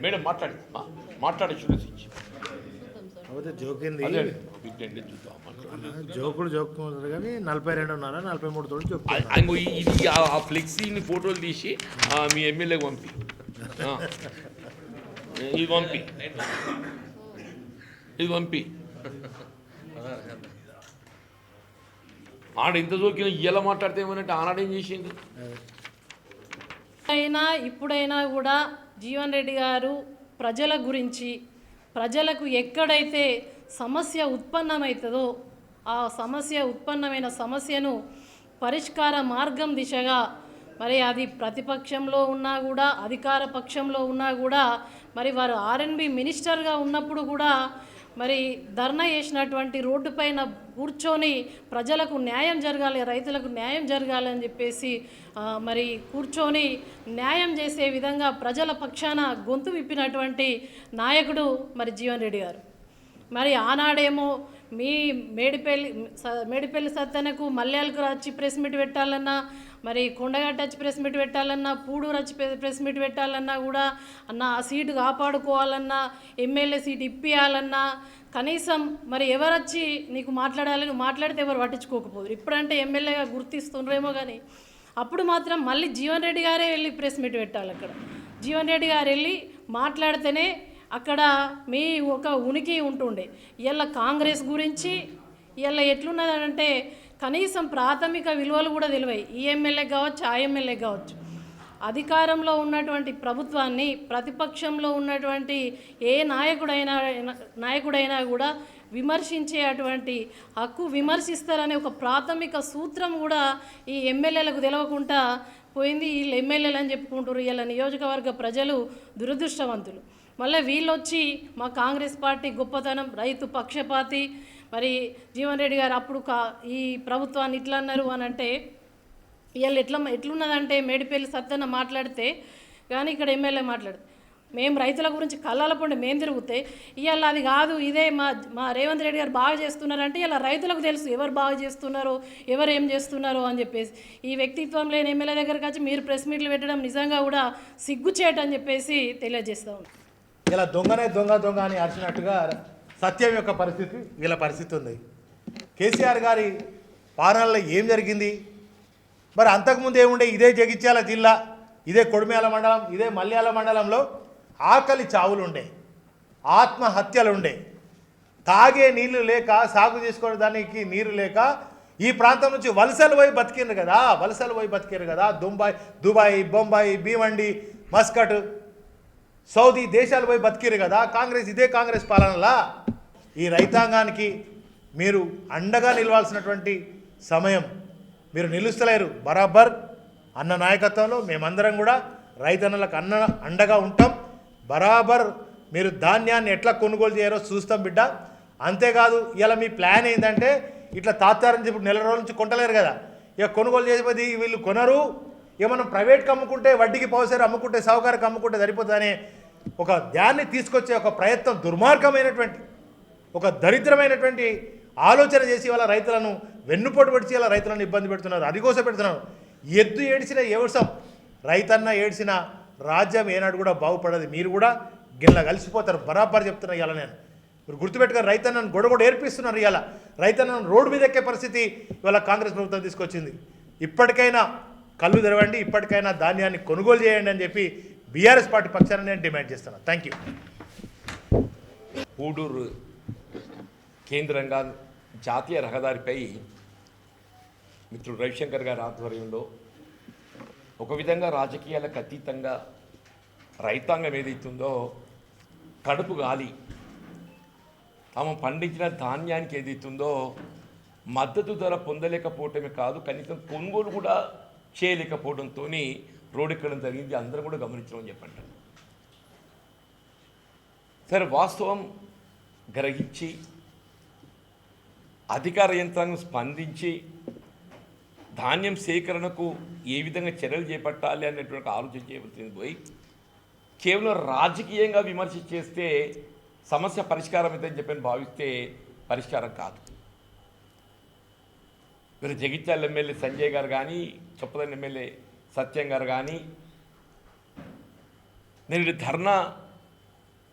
Madam మాట్లాడి చూసి జోకింది జోకుడు జోకుతున్నారు కానీ 42.5 43 తోటి జోకు ఇది ఆ ఫ్లెక్సీని ఫోటోలు తీసి మీ ఎమ్మెల్యేకి పంపి ఇది పంపి ఆడ ఇంత జోకిన ఇలా మాట్లాడితే ఏమనంటే ఆనాడేం చేసింది. అయినా ఇప్పుడైనా కూడా జీవన్ రెడ్డి గారు ప్రజల గురించి ప్రజలకు ఎక్కడైతే సమస్య ఉత్పన్నమవుతుందో ఆ ఉత్పన్నమైన సమస్యను పరిష్కార మార్గం దిశగా మరి అది ప్రతిపక్షంలో ఉన్నా కూడా అధికార పక్షంలో ఉన్నా కూడా మరి వారు ఆర్ఎన్బి మినిస్టర్గా ఉన్నప్పుడు కూడా మరి ధర్నా చేసినటువంటి రోడ్డుపైన కూర్చొని ప్రజలకు న్యాయం జరగాలి, రైతులకు న్యాయం జరగాలి అని చెప్పేసి మరి కూర్చొని న్యాయం చేసే విధంగా ప్రజల పక్షాన గొంతు విప్పినటువంటి నాయకుడు మరి జీవన్ రెడ్డి గారు. మరి ఆనాడేమో మీ మేడిపల్లి సత్తెనకు మల్యాలకు వచ్చి ప్రెస్ మీట్ పెట్టాలన్నా, మరి కొండగట్ట వచ్చి ప్రెస్ మీట్ పెట్టాలన్నా, పూడూరు వచ్చి ప్రెస్ మీట్ పెట్టాలన్నా కూడా అన్న ఆ సీటు కాపాడుకోవాలన్నా, ఎమ్మెల్యే సీటు ఇప్పియాలన్నా కనీసం మరి ఎవరు వచ్చి నీకు మాట్లాడాలని మాట్లాడితే ఎవరు పట్టించుకోకపోదు. ఇప్పుడంటే ఎమ్మెల్యేగా గుర్తిస్తుండ్రేమో కానీ అప్పుడు మాత్రం మళ్ళీ జీవన్ రెడ్డి గారే వెళ్ళి ప్రెస్ మీట్ పెట్టాలి. అక్కడ జీవన్ రెడ్డి గారు వెళ్ళి మాట్లాడితేనే అక్కడ మీ ఒక ఉనికి ఉంటుండే. ఇలా కాంగ్రెస్ గురించి ఇలా ఎట్లున్నదంటే కనీసం ప్రాథమిక విలువలు కూడా తెలివాయి. ఈ ఎమ్మెల్యే కావచ్చు, ఆ ఎమ్మెల్యే కావచ్చు. అధికారంలో ఉన్నటువంటి ప్రభుత్వాన్ని ప్రతిపక్షంలో ఉన్నటువంటి ఏ నాయకుడైనా కూడా విమర్శించే అటువంటి హక్కు విమర్శిస్తారనే ఒక ప్రాథమిక సూత్రం కూడా ఈ ఎమ్మెల్యేలకు తెలవకుండా పోయింది. వీళ్ళు ఎమ్మెల్యేలు అని చెప్పుకుంటారు. ఇలా నియోజకవర్గ ప్రజలు దురదృష్టవంతులు. మళ్ళీ వీళ్ళు వచ్చి మా కాంగ్రెస్ పార్టీ గొప్పతనం, రైతు పక్షపాతి, మరి జీవన్ రెడ్డి గారు అప్పుడు ఈ ప్రభుత్వాన్ని ఇట్లా అన్నారు అని అంటే వీళ్ళు ఎట్లున్నదంటే మేడిపల్లి సత్తెన్న మాట్లాడితే కానీ ఇక్కడ ఎమ్మెల్యే మాట్లాడితే మేము రైతుల గురించి కళ్ళాల పండు మేము తిరిగితే ఇవాళ అది కాదు, ఇదే మా రేవంత్ రెడ్డి గారు బాగా చేస్తున్నారంటే ఇలా రైతులకు తెలుసు ఎవరు బాగా చేస్తున్నారో ఎవరు ఏం చేస్తున్నారో అని చెప్పేసి. ఈ వ్యక్తిత్వం లేని ఎమ్మెల్యే దగ్గరికి వచ్చి మీరు ప్రెస్ మీట్లు పెట్టడం నిజంగా కూడా సిగ్గుచేటని చెప్పేసి తెలియజేస్తూ ఉన్నాం. ఇలా దొంగ అని అరిచినట్టుగా సత్యం యొక్క పరిస్థితి వీళ్ళ పరిస్థితి ఉంది. కేసీఆర్ గారి పాలనలో ఏం జరిగింది? మరి అంతకుముందు ఏముండే? ఇదే జగిత్యాల జిల్లా, ఇదే కొడిమేల మండలం, ఇదే మల్యాల మండలంలో ఆకలి చావులుండే, ఆత్మహత్యలుండే, తాగే నీళ్లు లేక, సాగు చేసుకోవడానికి నీరు లేక ఈ ప్రాంతం నుంచి వలసలు పోయి బతికిరు కదా. దుబాయ్, బొంబాయి, భీమండి, మస్కట్, సౌదీ దేశాలు పోయి బతికిరు కదా. ఇదే కాంగ్రెస్ పాలనలా ఈ రైతాంగానికి మీరు అండగా నిలవాల్సినటువంటి సమయం. మీరు నిలుస్తలేరు. బరాబర్ అన్న నాయకత్వంలో మేమందరం కూడా రైతన్నలకు అండగా ఉంటాం. బరాబర్ మీరు ధాన్యాన్ని ఎట్లా కొనుగోలు చేయరో చూస్తాం బిడ్డ. అంతేకాదు ఇలా మీ ప్లాన్ ఏంటంటే ఇట్లా తాత్తారని చెప్పి నెల రోజుల నుంచి కొంటలేరు కదా, ఇక కొనుగోలు చేసేది వీళ్ళు కొనరు, ఇక మనం ప్రైవేట్కి అమ్ముకుంటే వడ్డీకి పౌసరి అమ్ముకుంటే సావుకారికి అమ్ముకుంటే సరిపోతుందనే ఒక ధ్యాన్ని తీసుకొచ్చే ఒక ప్రయత్నం, దుర్మార్గమైనటువంటి ఒక దరిద్రమైనటువంటి ఆలోచన చేసి వాళ్ళ రైతులను వెన్నుపోటు పడిచి వాళ్ళ రైతులను ఇబ్బంది పెడుతున్నారు, అదిగోస పెడుతున్నారు. ఎద్దు ఏడ్చిన ఎవసం, రైతన్న ఏడ్చిన రాజ్యం ఏనాడు కూడా బాగుపడదు. మీరు కూడా గిల్ల కలిసిపోతారు. బరాబర్ చెప్తున్నా ఇవాళ నేను. మీరు గుర్తుపెట్టుకుని రైతన్నను గొడగొడ ఏర్పిస్తున్నారు. ఇవాళ రైతన్నను రోడ్డు మీద ఎక్కే పరిస్థితి ఇవాళ కాంగ్రెస్ ప్రభుత్వం తీసుకొచ్చింది. ఇప్పటికైనా కళ్ళు తెరవండి, ఇప్పటికైనా ధాన్యాన్ని కొనుగోలు చేయండి అని చెప్పి బీఆర్ఎస్ పార్టీ పక్షాన నేను డిమాండ్ చేస్తున్నాను. Thank you. పూడూరు కేంద్రంగా జాతీయ రహదారిపై మిత్రుడు రవిశంకర్ గారి ఆధ్వర్యంలో ఒక విధంగా రాజకీయాలకు అతీతంగా రైతాంగం ఏదైతుందో కడుపు గాలి తాము పండించిన ధాన్యానికి ఏదైతుందో మద్దతు ధర పొందలేకపోవటమే కాదు, కనీసం కొనుగోలు కూడా చేయలేకపోవడంతో రోడ్డు ఎక్కడం జరిగింది. అందరూ కూడా గమనించమని చెప్పండి. సరే, వాస్తవం గ్రహించి అధికార యంత్రాంగం స్పందించి ధాన్యం సేకరణకు ఏ విధంగా చర్యలు చేపట్టాలి అనేటువంటి ఆలోచన చేయవలసింది పోయి కేవలం రాజకీయంగా విమర్శ చేస్తే సమస్య పరిష్కారం అవుతుందని చెప్పని భావిస్తే పరిష్కారం కాదు. మీరు జగిత్యాల ఎమ్మెల్యే సంజయ్ గారు కానీ, చొప్పదండి ఎమ్మెల్యే సత్యం గారు కానీ నేను ధర్నా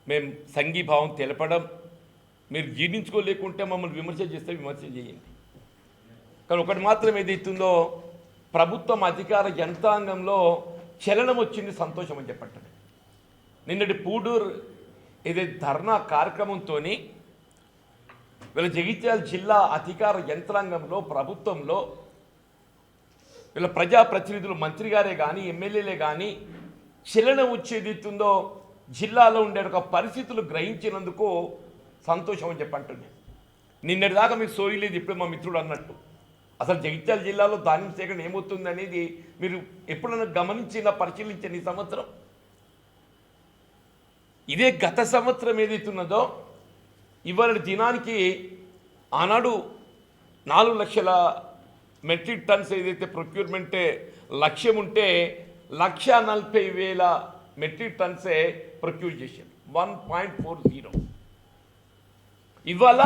మేము సంఘీభావం తెలపడం మీరు జీర్ణించుకోలేకుంటే మమ్మల్ని విమర్శ చేస్తే విమర్శ చేయండి. కానీ ఒకటి మాత్రం ఏదైతుందో ప్రభుత్వం అధికార యంత్రాంగంలో చలనం వచ్చింది, సంతోషం అని చెప్పండి. నిన్నటి పూడూరు ఏదైతే ధర్నా కార్యక్రమంతో వీళ్ళ జగిత్యాల జిల్లా అధికార యంత్రాంగంలో ప్రభుత్వంలో వీళ్ళ ప్రజాప్రతినిధులు మంత్రి గారే కానీ ఎమ్మెల్యేలే కానీ చలనం వచ్చేదిస్తుందో జిల్లాలో ఉండే ఒక పరిస్థితులు గ్రహించినందుకు సంతోషం అని చెప్పంటున్నాను. నిన్నటి దాకా మీకు సోయలేదు, ఇప్పుడే మా మిత్రుడు అన్నట్టు అసలు జగిత్యాల జిల్లాలో ధాన్యం సేకరణ ఏమవుతుంది అనేది మీరు ఎప్పుడైనా గమనించిన పరిశీలించిన ఈ సంవత్సరం ఇదే గత సంవత్సరం ఏదైతున్నదో ఇవాళ దినానికి ఆనాడు 4 లక్షల మెట్రిక్ టన్స్ ఏదైతే ప్రొక్యూర్మెంటే లక్ష్యం ఉంటే 1,40,000 మెట్రిక్ టన్సే ప్రొక్యూర్ చేశారు 1.40. ఇవాళ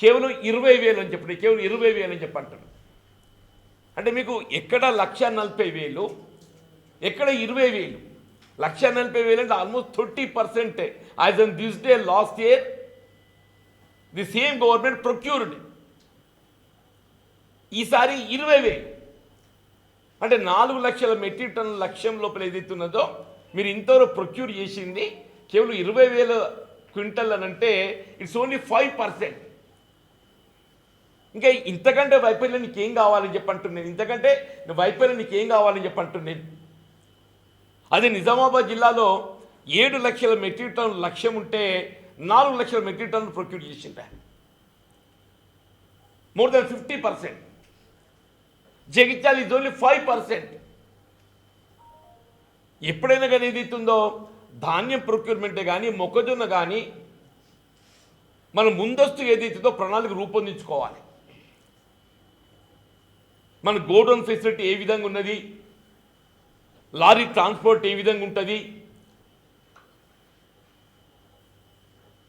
కేవలం 20,000 అని చెప్పండి, కేవలం 20,000 అని చెప్పంటారు. అంటే మీకు ఎక్కడ 1,40,000 ఎక్కడ 20,000. 1,40,000 అంటే almost 30%. As on this day last year the same government procured. ఈసారి 20,000 అంటే 4 లక్షల మెట్రిక్ టన్నుల లక్ష్యం లోపల ఏదైతున్నదో మీరు ఇంతవరకు ప్రొక్యూర్ చేసింది కేవలం 20,000 క్వింటల్ అని అంటే ఇట్స్ ఓన్లీ 5%. ఇంకా ఇంతకంటే వైఫల్యం నీకేం కావాలని చెప్పంటున్నాను, ఇంతకంటే వైఫల్యం నీకేం కావాలని చెప్పంటున్నాను. అదే నిజామాబాద్ జిల్లాలో 7 లక్షల మెట్రిక్ టన్నుల లక్ష్యం ఉంటే 4 లక్షల మెట్రిక్ టన్నులు ప్రొక్యూర్ చేసిండ్రా, మోర్ దెన్ 50%. జగిత్యాల ఇది ఓన్లీ 5%. ఎప్పుడైనా కానీ ఏదైతుందో ధాన్యం ప్రొక్యూర్మెంటే కానీ మొక్కజొన్న కానీ మనం ముందస్తు ఏదైతుందో ప్రణాళిక రూపొందించుకోవాలి. మన గోడౌన్ ఫెసిలిటీ ఏ విధంగా ఉన్నది, లారీ ట్రాన్స్పోర్ట్ ఏ విధంగా ఉంటుంది,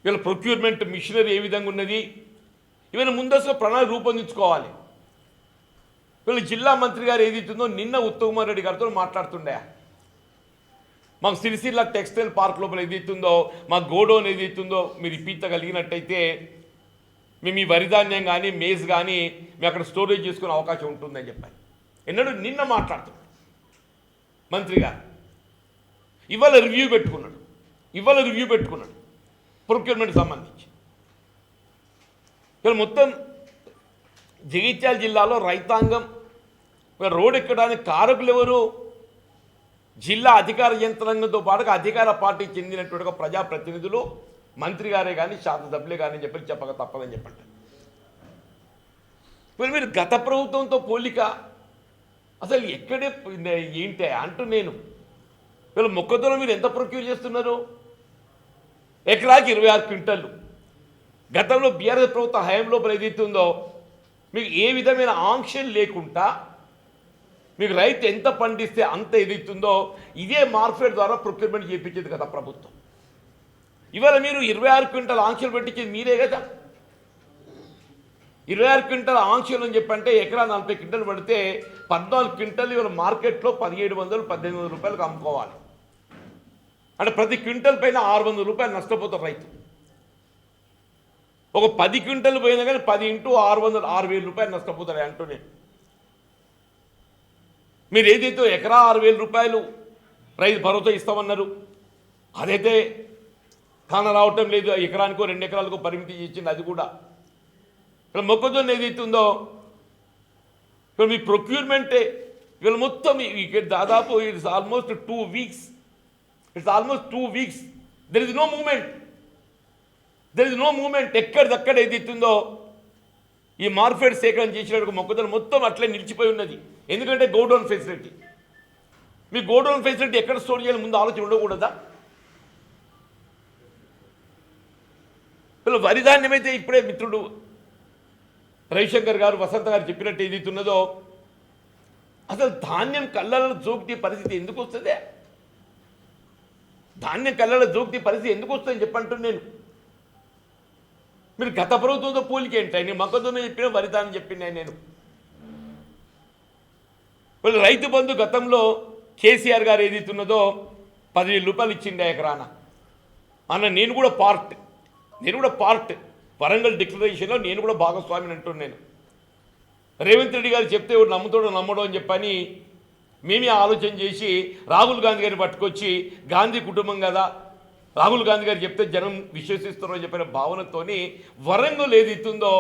వీళ్ళ ప్రొక్యూర్మెంట్ మిషనరీ ఏ విధంగా ఉన్నది, ఇవన్నీ ముందస్తు ప్రణాళిక రూపొందించుకోవాలి. వీళ్ళ జిల్లా మంత్రి గారు ఏదైతుందో నిన్న ఉత్తమ్ రెడ్డి గారితో మాట్లాడుతుండే, మాకు సిరిసిల్ల టెక్స్టైల్ పార్క్ లోపల ఏదైతుందో మా గోడౌన్ ఏదైతుందో మీరు ఇప్పించగలిగినట్టయితే మేము ఈ వరిధాన్యం కానీ మేజ్ కానీ మేము అక్కడ స్టోరేజ్ చేసుకునే అవకాశం ఉంటుందని చెప్పాను. ఎన్నడూ నిన్న మాట్లాడుతున్నాడు మంత్రి గారు. ఇవాళ రివ్యూ పెట్టుకున్నాడు ప్రొక్యూర్మెంట్ సంబంధించి. ఇక్కడ మొత్తం జగిత్యాల జిల్లాలో రైతాంగం రోడ్ ఎక్కడానికి కారకులు ఎవరు? జిల్లా అధికార యంత్రాంగంతో పాటుగా అధికార పార్టీకి చెందినటువంటి ప్రజాప్రతినిధులు, మంత్రి గారే కానీ శాసనసభ్యులే కానీ చెప్పక తప్పదని చెప్పండి. మీరు గత ప్రభుత్వంతో పోలిక అసలు ఎక్కడే ఏంటి అంటూ నేను వీళ్ళ మొక్కజొన్న మీరు ఎంత ప్రొక్యూర్ చేస్తున్నారు? ఎకరాకి 26 క్వింటళ్ళు. గతంలో బీఆర్ఎస్ ప్రభుత్వ హయాంలో ఏదైతుందో మీకు ఏ విధమైన ఆంక్షలు లేకుండా మీకు రైతు ఎంత పండిస్తే అంత ఏదైతుందో ఇదే మార్కెట్ ద్వారా ప్రొక్యూర్మెంట్ చేయించేది కదా ప్రభుత్వం. ఇవాళ మీరు 26 క్వింటల్ ఆంక్షలు పెట్టించేది మీరే కదా. 26 క్వింటల్ ఆంక్షలు అని చెప్పంటే ఎకరా 40 క్వింటలు పడితే 14 క్వింటల్ ఇవాళ మార్కెట్లో 1700-1800 రూపాయలకు అమ్ముకోవాలి. అంటే ప్రతి క్వింటల్ పైన 600 రూపాయలు నష్టపోతారు రైతు. ఒక 10 క్వింటల్ పోయినా కానీ 10 × 600 6,000 రూపాయలు నష్టపోతారు అంటూనే. మీరు ఏదైతే ఎకరా 6,000 రూపాయలు రైతు భరోసా ఇస్తామన్నారు, అదైతే కాన రావటం లేదు. ఎకరానికో 2 ఎకరాలకో పరిమితి ఇచ్చింది. అది కూడా ఇక్కడ మొక్కజొన్న ఏదైతే ఉందో ఇక్కడ మీ ప్రొక్యూర్మెంటే ఇవాళ మొత్తం దాదాపు it's almost 2 weeks. There is no moment. ఎక్కడిదక్కడ ఏదైతుందో ఈ మార్కెట్ సేకరణ చేసినట్టు మొక్కజొన్న మొత్తం అట్లే నిలిచిపోయి ఉన్నది. ఎందుకంటే గోడౌన్ ఫెసిలిటీ, మీ గోడౌన్ ఫెసిలిటీ ఎక్కడ స్టోర్ చేయాలి ముందు ఆలోచన ఉండకూడదా? వీళ్ళు వరిధాన్యం అయితే ఇప్పుడే మిత్రుడు రవిశంకర్ గారు, వసంత గారు చెప్పినట్టు ఏదైతున్నదో అసలు ధాన్యం కళ్ళలో జోక్తి పరిస్థితి ఎందుకు వస్తుంది? ధాన్యం కళ్ళలో జోక్తి పరిస్థితి ఎందుకు వస్తుందని చెప్పంటున్నాను నేను. మీరు గత ప్రభుత్వంతో పోలిక ఏంటి? నేను మొక్కజొన్న చెప్పిన వరిధాన్యం చెప్పిన నేను. వీళ్ళు రైతు బంధు గతంలో కేసీఆర్ గారు ఏదైతున్నదో 10,000 రూపాయలు ఇచ్చిండే ఎకరాన అన్న నేను కూడా పార్ట్ వరంగల్ డిక్లరేషన్లో నేను కూడా భాగస్వామిని అంటున్నాను. రేవంత్ రెడ్డి గారు చెప్తే ఎవరు నమ్ముతాడో నమ్మడో అని చెప్పని మేమే ఆలోచన చేసి రాహుల్ గాంధీ గారిని పట్టుకొచ్చి గాంధీ కుటుంబం కదా రాహుల్ గాంధీ గారు చెప్తే జనం విశ్వసిస్తారో అని చెప్పిన భావనతోని వరంగల్ ఏది ఇస్తుందో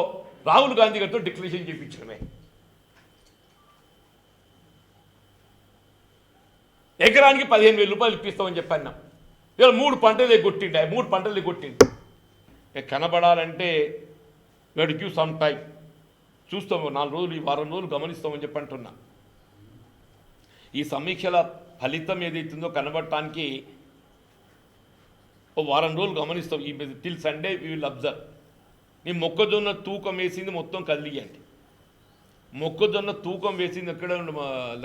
రాహుల్ గాంధీ గారితో డిక్లరేషన్ చేయించడమే. ఎకరానికి 15,000 రూపాయలు ఇప్పిస్తామని చెప్పాను. ఇవాళ 3 పంటలు కొట్టిండు. కనబడాలంటే వేడు గివ్ సమ్ టైం చూస్తాము, 4 రోజులు, ఈ వారం రోజులు గమనిస్తామని చెప్పి అంటున్నా. ఈ సమీక్షల ఫలితం ఏదైతుందో కనబడటానికి ఓ వారం రోజులు గమనిస్తాం. ఈ till Sunday we will observe. నీ మొక్కజొన్న తూకం వేసింది మొత్తం కదిలియండి. మొక్కజొన్న తూకం వేసింది ఎక్కడ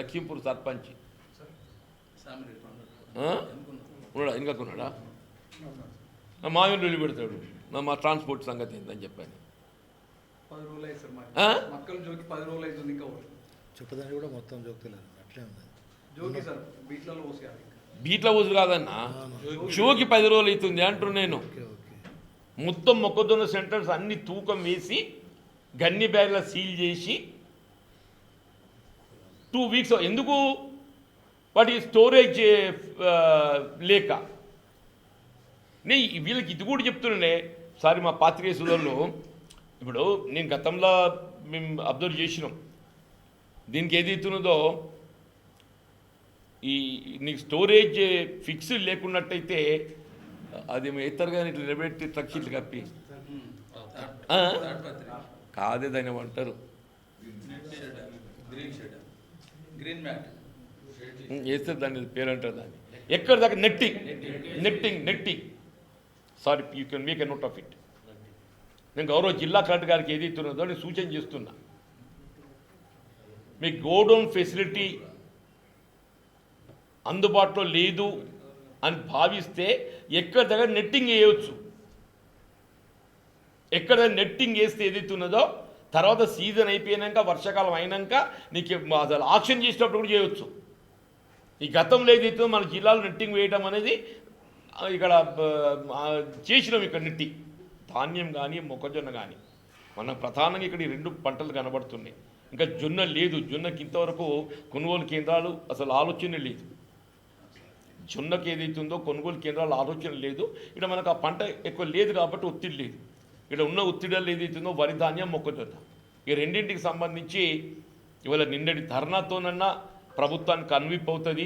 లక్ష్మీపూర్ సర్పంచ్ ఉన్నాడా, ఇంకా కొన్నాడా, మాయం వెళ్ళి పెడతాడు. మా ట్రాన్స్పోర్ట్ సంగతి ఏంటని చెప్పాను. 10 రోజులు అయింది సార్, మక్కలు జోకి 10 రోజులు అవుతుంది. ఇంకా చెప్పదాన్ని కూడా మొత్తం జోకుతలేదు, అట్లే ఉంది జోకి సార్. బీట్లలో పోసేయాలి. బీట్ల ఊసు కాదన్నా, షోకి 10 రోజులు అవుతుంది అంటున్నా నేను. మొత్తం మొక్కజొన్న సెంటర్స్ అన్ని తూకం వేసి గన్ని బ్యాగ్ల సీల్ చేసి 2 వీక్స్. ఎందుకు వాటి స్టోరేజ్ లేక వీళ్ళకి ఇది కూడా చెప్తున్నానే. సారీ మా పాత్రికేయ సోదరులు, ఇప్పుడు నేను గతంలో మేము అబ్జర్వ్ చేసినాం. దీనికి ఏదైతున్నదో ఈ నీకు స్టోరేజ్ ఫిక్స్డ్ లేకున్నట్టయితే అది ఎత్తరు కానీ ఇట్లా నిలబెట్టి ట్రక్ షీట్లు కప్పి కాదే దాన్ని ఏమంటారు, వేస్తారు దాన్ని, పేరు అంటారు దాన్ని. ఎక్కడ దాకా netting sorry, you can make a note of it. నేను గౌరవ జిల్లా కలెక్టర్ గారికి ఏదైతున్నదో నేను సూచన చేస్తున్నా. మీ గోడౌన్ ఫెసిలిటీ అందుబాటులో లేదు అని భావిస్తే ఎక్కడ దగ్గర నెట్టింగ్ వేయవచ్చు. ఎక్కడ నెట్టింగ్ వేస్తే ఏదైతున్నదో తర్వాత సీజన్ అయిపోయాక వర్షాకాలం అయినాక నీకు అసలు ఆక్షన్ చేసేటప్పుడు కూడా చేయవచ్చు. ఈ గతంలో ఏదైతే మన జిల్లాలో నెట్టింగ్ వేయడం అనేది ఇక్కడ చేసినాం. ఇక్కడ నెట్టి ధాన్యం కానీ మొక్కజొన్న కానీ మన ప్రధానంగా ఇక్కడ ఈ 2 పంటలు కనబడుతున్నాయి. ఇంకా జొన్న లేదు. జొన్నకి ఇంతవరకు కొనుగోలు కేంద్రాలు అసలు ఆలోచన లేదు. జొన్నకి ఏదైతుందో కొనుగోలు కేంద్రాల ఆలోచన లేదు. ఇక్కడ మనకు ఆ పంట ఎక్కువ లేదు కాబట్టి ఒత్తిడి లేదు. ఇక్కడ ఉన్న ఒత్తిడిలో ఏదైతుందో వరి ధాన్యం మొక్కజొన్న, ఈ రెండింటికి సంబంధించి ఇవాళ నిన్నటి ధర్నాతోనన్నా ప్రభుత్వానికి కన్విప్ అవుతుంది,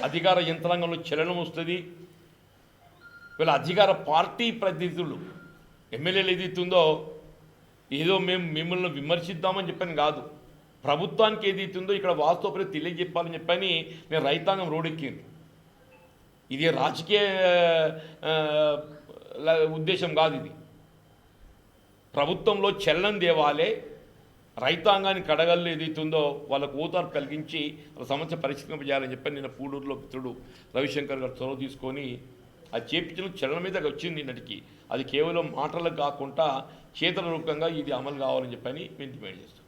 అధికార యంత్రాంగంలో చలనం వస్తుంది. వీళ్ళ అధికార పార్టీ ప్రతినిధులు ఎమ్మెల్యేలు ఏదైతుందో ఏదో మేము మిమ్మల్ని విమర్శిద్దామని చెప్పని కాదు, ప్రభుత్వానికి ఏదైతుందో ఇక్కడ వాస్తవ తెలియజెప్పాలని చెప్పని నేను రైతాంగం రోడెక్కింది. ఇది రాజకీయ ఉద్దేశం కాదు. ఇది ప్రభుత్వంలో చలనం తేవాలే, రైతాంగానికి కడగల్లో ఏదైతుందో వాళ్ళకు ఓదార్పు కలిగించి వాళ్ళ సమస్య పరిష్కరింపజేయాలని చెప్పని నిన్న పూడూరులో మిత్రుడు రవిశంకర్ గారు చొరవ తీసుకొని అది చేపించడం చలనం మీద వచ్చింది నిన్నటికి. అది కేవలం మాటలకు కాకుండా చేతల రూపంగా ఇది అమలు కావాలని చెప్పని మేము డిమాండ్ చేస్తాం.